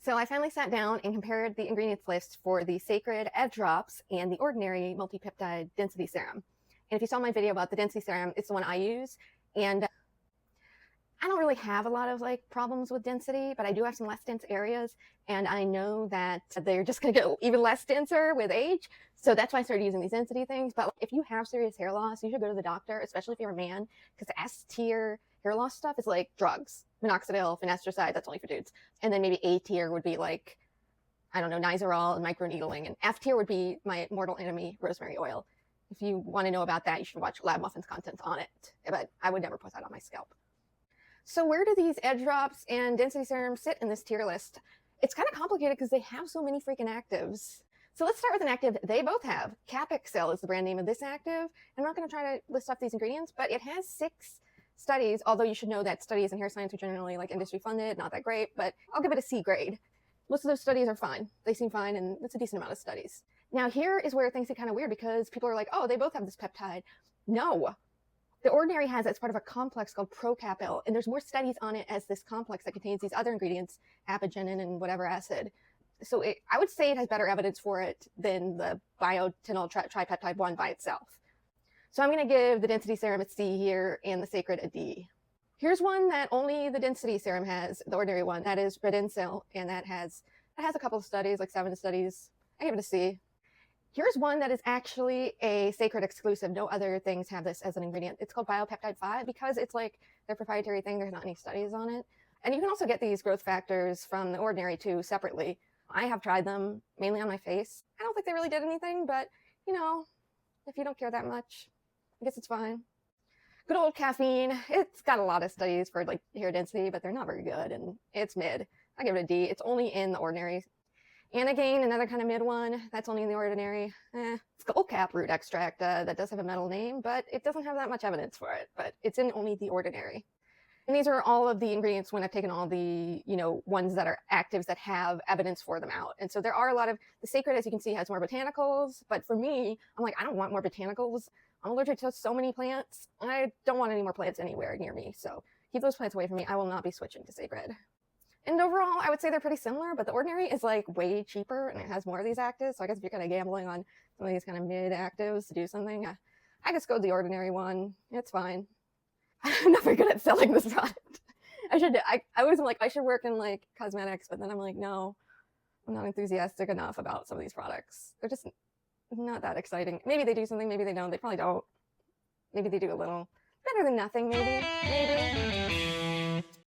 So I finally sat down and compared the ingredients list for the Cecred Ed Drops and the ordinary multi-peptide density serum. And if you saw my video about the density serum, it's the one I use. And I don't really have a lot of problems with density, but I do have some less dense areas. And I know that they're just going to get even less denser with age. So that's why I started using these density things. But if you have serious hair loss, you should go to the doctor, especially if you're a man, because the S tier hair loss stuff is like drugs. Minoxidil, finasteride, that's only for dudes. And then maybe A tier would be like, I don't know, Nizoral and microneedling. And F tier would be my mortal enemy, rosemary oil. If you want to know about that, you should watch Lab Muffin's content on it. But I would never put that on my scalp. So where do these edge drops and density serums sit in this tier list? It's kind of complicated because they have so many freaking actives. So let's start with an active they both have. Capexcel is the brand name of this active. I'm not going to try to list off these ingredients, but it has 6 studies, although you should know that studies in hair science are generally industry funded, not that great, but I'll give it a C grade. Most of those studies are fine. They seem fine, and it's a decent amount of studies. Now here is where things get kind of weird because people are like, oh, they both have this peptide. No. The ordinary has it as part of a complex called Procapil, and there's more studies on it as this complex that contains these other ingredients, apigenin and whatever acid. So I would say it has better evidence for it than the biotinyl tripeptide 1 by itself. So I'm going to give the density serum a C here and the Cecred a D. Here's one that only the density serum has, the ordinary one. That is Redencel, and it has a couple of studies, like 7 studies. I give it a C. Here's one that is actually a Cecred exclusive. No other things have this as an ingredient. It's called Biopeptide 5 because it's like their proprietary thing. There's not any studies on it. And you can also get these growth factors from the ordinary too separately. I have tried them mainly on my face. I don't think they really did anything, but you know, if you don't care that much, I guess it's fine. Good old caffeine. It's got a lot of studies for hair density, but they're not very good, and it's mid. I give it a D. It's only in the ordinary. And again, another kind of mid one that's only in the ordinary. Skullcap root extract that does have a metal name, but it doesn't have that much evidence for it. But it's in only the ordinary. And these are all of the ingredients when I've taken all the ones that are actives that have evidence for them out. And so there are a lot of the Cecred, as you can see, has more botanicals. But for me, I'm like, I don't want more botanicals. I'm allergic to so many plants. I don't want any more plants anywhere near me. So keep those plants away from me. I will not be switching to Cecred. And overall, I would say they're pretty similar, but the ordinary is way cheaper and it has more of these actives. So I guess if you're kind of gambling on some of these kind of mid actives to do something, I just go with the ordinary one. It's fine. I'm not very good at selling this product. I always am like, I should work in cosmetics, but then I'm like, no, I'm not enthusiastic enough about some of these products. They're just not that exciting. Maybe they do something, maybe they don't. They probably don't. Maybe they do a little. Better than nothing, maybe.